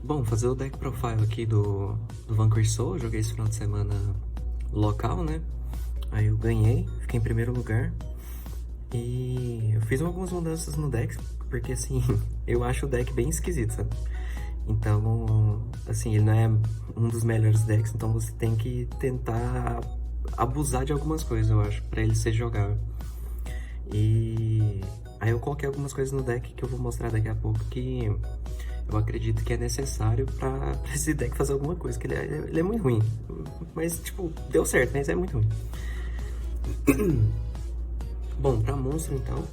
Bom, fazer o deck profile aqui do Vanquish Soul, eu joguei esse final de semana local, né? Aí eu ganhei, fiquei em primeiro lugar. E eu fiz algumas mudanças no deck, porque assim, eu acho o deck bem esquisito, sabe? Então, assim, ele não é um dos melhores decks, então você tem que tentar abusar de algumas coisas, eu acho, pra ele ser jogável. E aí eu coloquei algumas coisas no deck que eu vou mostrar daqui a pouco que eu acredito que é necessário pra esse deck fazer alguma coisa, que ele é muito ruim. Mas, tipo, deu certo, mas é muito ruim. Bom, pra monstro, então,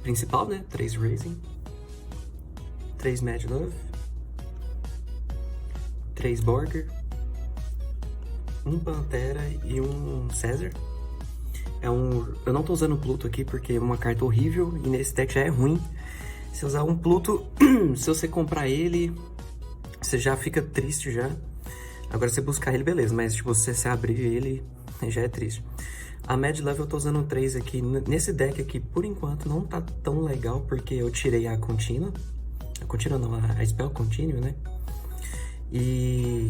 principal, né? 3 Racing, 3 Mad Love, 3 Borger, 1 Pantera e 1 Caesar. Eu não tô usando Pluto aqui porque é uma carta horrível e nesse deck já é ruim. Se usar um Pluto, se você comprar ele, você já fica triste já. Agora, se buscar ele, beleza, mas tipo, se você abrir ele, já é triste. A Mad Love eu tô usando 3 aqui. Nesse deck aqui, por enquanto, não tá tão legal, porque eu tirei a contínua. A contínua não, a Spell Continue, né?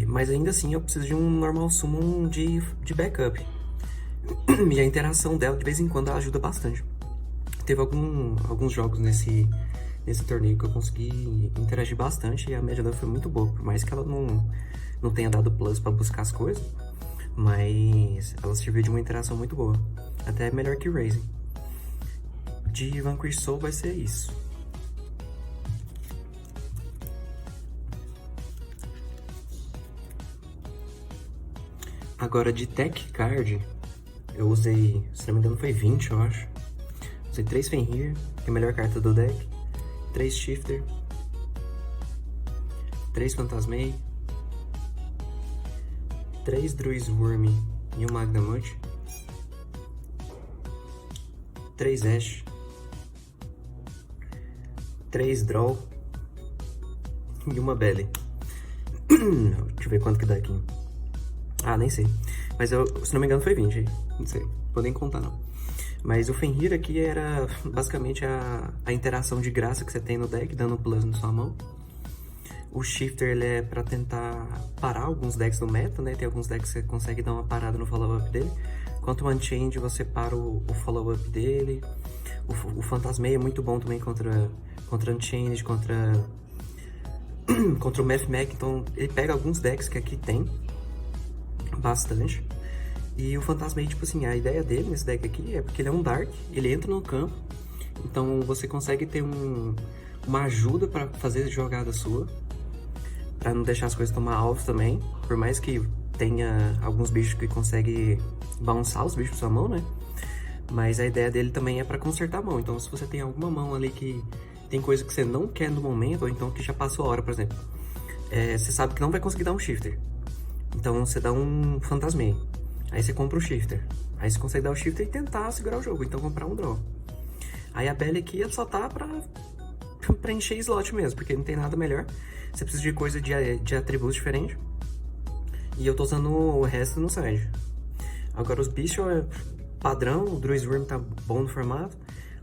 Mas ainda assim, eu preciso de um normal summon de backup. E a interação dela, de vez em quando, ela ajuda bastante. Teve alguns jogos nesse torneio que eu consegui interagir bastante e a média dela foi muito boa, por mais que ela não tenha dado plus pra buscar as coisas, mas ela serviu de uma interação muito boa, até melhor que Raising. De Vanquish Soul vai ser isso. Agora de Tech Card, eu usei, se não me engano foi 20, eu acho. Usei 3 Fenrir, que é a melhor carta do deck, 3 Shifter, 3 Phantasmei, 3 Druiswurm e 1 Magnamut, 3 Ash, 3 Draw e 1 Belly. Deixa eu ver quanto que dá aqui. Ah, nem sei. Mas se não me engano foi 20 aí. Não sei. Vou nem contar não. Mas o Fenrir aqui era basicamente a interação de graça que você tem no deck, dando plus na sua mão. O Shifter, ele é pra tentar parar alguns decks no meta, né? Tem alguns decks que você consegue dar uma parada no follow-up dele. Enquanto o Unchained, você para o follow-up dele. O Phantasmei é muito bom também contra Unchained, contra o Math Mech. Então, ele pega alguns decks que aqui tem bastante. E o Phantasmei, tipo assim, a ideia dele nesse deck aqui é porque ele é um Dark, ele entra no campo, então você consegue ter uma ajuda pra fazer jogada sua, pra não deixar as coisas tomar alvo também, por mais que tenha alguns bichos que conseguem bounçar os bichos pra sua mão, né? Mas a ideia dele também é pra consertar a mão, então se você tem alguma mão ali que tem coisa que você não quer no momento, ou então que já passou a hora, por exemplo, você sabe que não vai conseguir dar um Shifter, então você dá um Phantasmei. Aí você compra o Shifter. Aí você consegue dar o Shifter e tentar segurar o jogo. Então comprar um Draw. Aí a Belly aqui, ela só tá pra encher slot mesmo. Porque não tem nada melhor. Você precisa de coisa de atributos diferentes. E eu tô usando o resto no side. Agora os bichos é padrão. O Druiswurm tá bom no formato.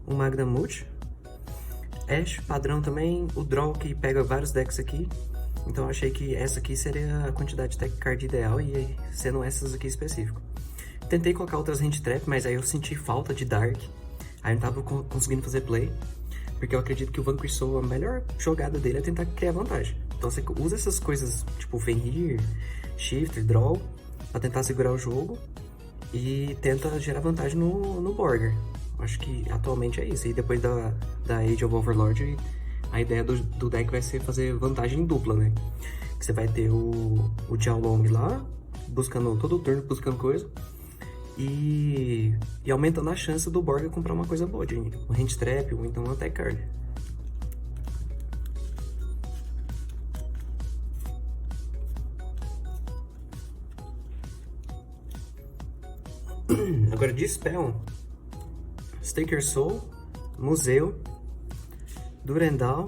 O Magnamut. Ash, padrão também. O Draw que pega vários decks aqui. Então eu achei que essa aqui seria a quantidade de tech card ideal e sendo essas aqui específico. Tentei colocar outras hand trap, mas aí eu senti falta de Dark. Aí eu não tava conseguindo fazer play. Porque eu acredito que o Vanquish Soul, a melhor jogada dele é tentar criar vantagem. Então você usa essas coisas tipo Fenrir, Shifter, Draw, pra tentar segurar o jogo. E tenta gerar vantagem no Borger. Acho que atualmente é isso. E depois da Age of Overlord, a ideia do deck vai ser fazer vantagem dupla, né? Que você vai ter o Jiaolong lá, buscando todo o turno, buscando coisa. E aumentando a chance do Borger comprar uma coisa boa, de um Hand Trap ou então uma Tech Card. Agora de Spell, Stake Your Soul, Museu, Durandal,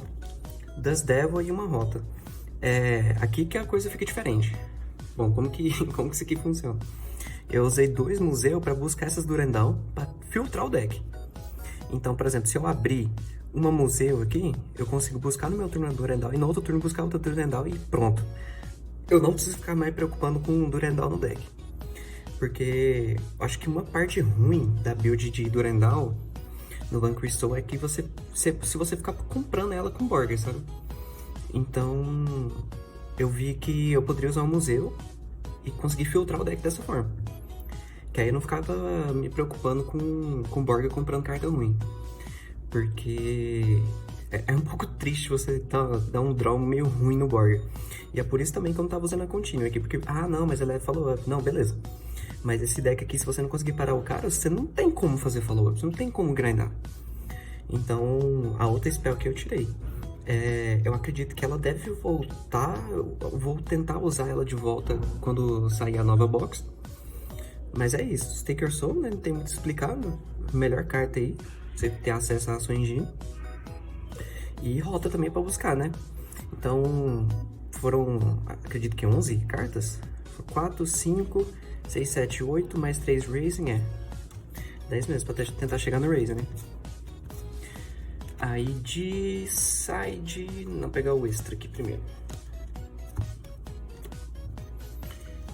Dust Devil e uma rota. Aqui que a coisa fica diferente. Bom, como que isso aqui funciona? Eu usei 2 museus para buscar essas Durandal para filtrar o deck. Então, por exemplo, se eu abrir uma museu aqui, eu consigo buscar no meu turno Durandal e no outro turno buscar outro Durandal e pronto. Eu não preciso ficar mais preocupando com o Durandal no deck. Porque acho que uma parte ruim da build de Durandal no Van Crystal é que se você ficar comprando ela com Borger, sabe? Então, eu vi que eu poderia usar um museu e conseguir filtrar o deck dessa forma. Que aí eu não ficava me preocupando com Borger comprando carta ruim. Porque é um pouco triste você dar um draw meio ruim no Borger. E é por isso também que eu não tava usando a Continue aqui. Porque, não, mas ela é follow-up. Não, beleza. Mas esse deck aqui, se você não conseguir parar o cara, você não tem como fazer follow-up. Você não tem como grindar. Então, a outra spell que eu tirei. Eu acredito que ela deve voltar. Eu vou tentar usar ela de volta quando sair a nova box. Mas é isso. Stake Your Soul, né? Não tem muito a explicar. Né? Melhor carta aí. Você ter acesso à sua engine. E rota também pra buscar, né? Então, foram, acredito que 11 cartas. 4, 5, 6, 7, 8, mais 3 Raising, 10 mesmo, pra tentar chegar no Raising, né? Aí de side... Não, pegar o extra aqui primeiro.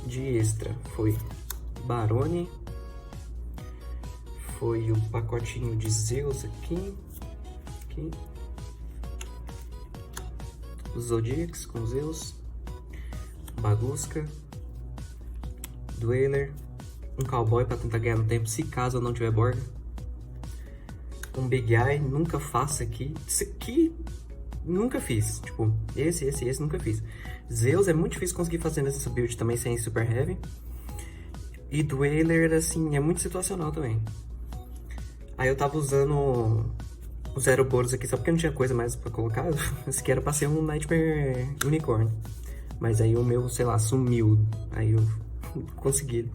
De extra foi Barone. Foi o pacotinho de Zeus aqui. Zodiacs com Zeus. Baguska. Dweller. Um Cowboy pra tentar ganhar no tempo, se caso eu não tiver Borga. Um Big Eye, nunca faço aqui. Isso aqui, nunca fiz. Tipo, esse nunca fiz. Zeus é muito difícil conseguir fazer nessa build também sem Super Heavy. E Dweller, assim, é muito situacional também. Aí eu tava usando o Zero Boros aqui só porque não tinha coisa mais pra colocar. Esse aqui era pra ser um Nightmare Unicorn. Mas aí o meu, sei lá, sumiu. Aí eu consegui.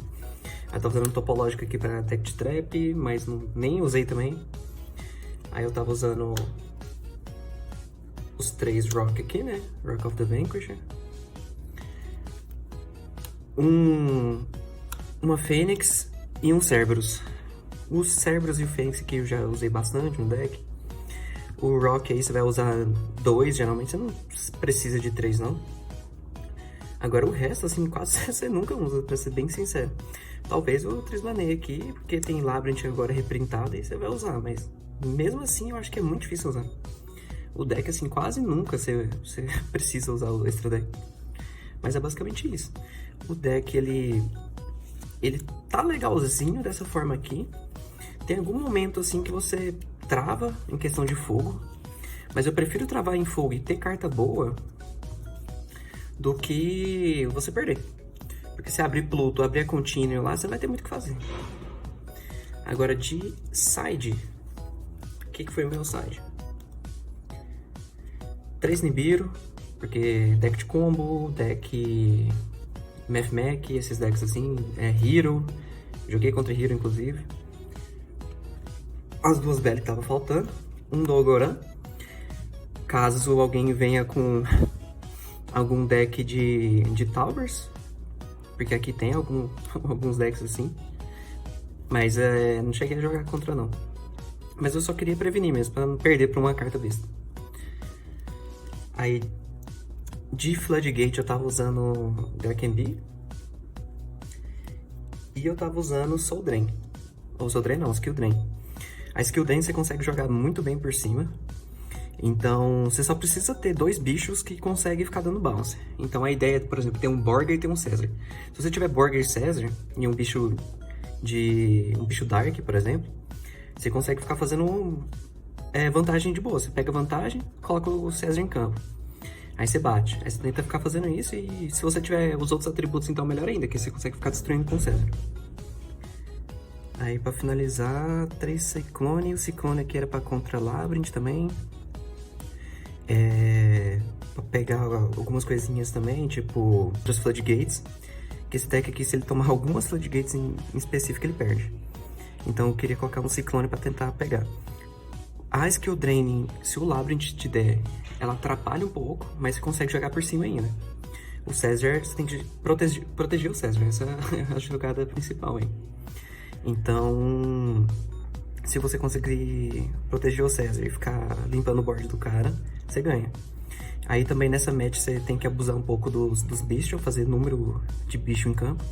Aí eu tava usando um Topológico aqui pra Tech Trap, mas nem usei também. Aí eu tava usando os 3 Rock aqui, né? Rock of the Vanquisher. Uma Fênix e um Cerberus. Os Cerberus e o Fênix aqui eu já usei bastante no deck. O Rock aí você vai usar 2, geralmente você não precisa de 3 não. Agora o resto, assim, quase você nunca usa, pra ser bem sincero. Talvez o Trismanei aqui, porque tem Labyrinth agora reprintado e você vai usar, mas mesmo assim eu acho que é muito difícil usar. O deck, assim, quase nunca você precisa usar o extra deck. Mas é basicamente isso. O deck, ele tá legalzinho dessa forma aqui. Tem algum momento, assim, que você trava em questão de fogo. Mas eu prefiro travar em fogo e ter carta boa do que você perder. Porque se abrir Pluto, abrir a Continue lá, você vai ter muito o que fazer. Agora, de side, o que foi o meu side? 3 Nibiru, porque deck de combo, deck Math, esses decks assim, Hero, joguei contra Hero inclusive. As 2 Belly que tava faltando, um Dolgoran, caso alguém venha com algum deck de Towers, porque aqui tem alguns decks assim, mas não cheguei a jogar contra não. Mas eu só queria prevenir mesmo, pra não perder pra uma carta besta. Aí, de Floodgate eu tava usando Darkenby. E eu tava usando Soul Drain. Ou Soul Drain não, Skill Drain. A Skill Drain você consegue jogar muito bem por cima. Então, você só precisa ter 2 bichos que conseguem ficar dando bounce. Então a ideia é, por exemplo, ter um Borger e ter um Caesar. Se você tiver Borger e Caesar, e um bicho Dark, por exemplo, você consegue ficar fazendo vantagem de boa. Você pega vantagem, coloca o Caesar em campo. Aí você bate. Aí você tenta ficar fazendo isso e se você tiver os outros atributos, então melhor ainda, que você consegue ficar destruindo com o Caesar. Aí pra finalizar, 3 Ciclone. O Ciclone aqui era pra contra Labyrinth também. Pra pegar algumas coisinhas também, tipo os Floodgates. Que esse deck aqui, se ele tomar algumas Floodgates em específico, ele perde. Então eu queria colocar um Ciclone pra tentar pegar. A Skill Drain, se o Labyrinth te der, ela atrapalha um pouco, mas você consegue jogar por cima ainda. O Caesar, você tem que proteger o Caesar, essa é a jogada principal aí. Então, Se você conseguir proteger o César e ficar limpando o board do cara, você ganha. Aí também nessa match você tem que abusar um pouco dos bichos, fazer número de bicho em campo.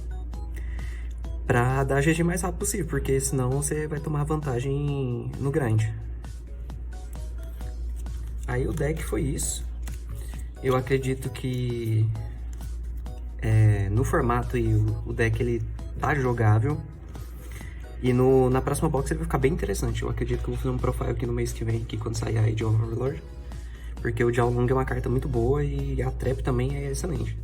Pra dar GG mais rápido possível, porque senão você vai tomar vantagem no grind. Aí o deck foi isso. Eu acredito que no formato aí, o deck ele tá jogável. E na próxima box ele vai ficar bem interessante. Eu acredito que eu vou fazer um profile aqui no mês que vem, aqui, quando sair a Age of Overlord. Porque o Jiao Long é uma carta muito boa e a Trap também é excelente.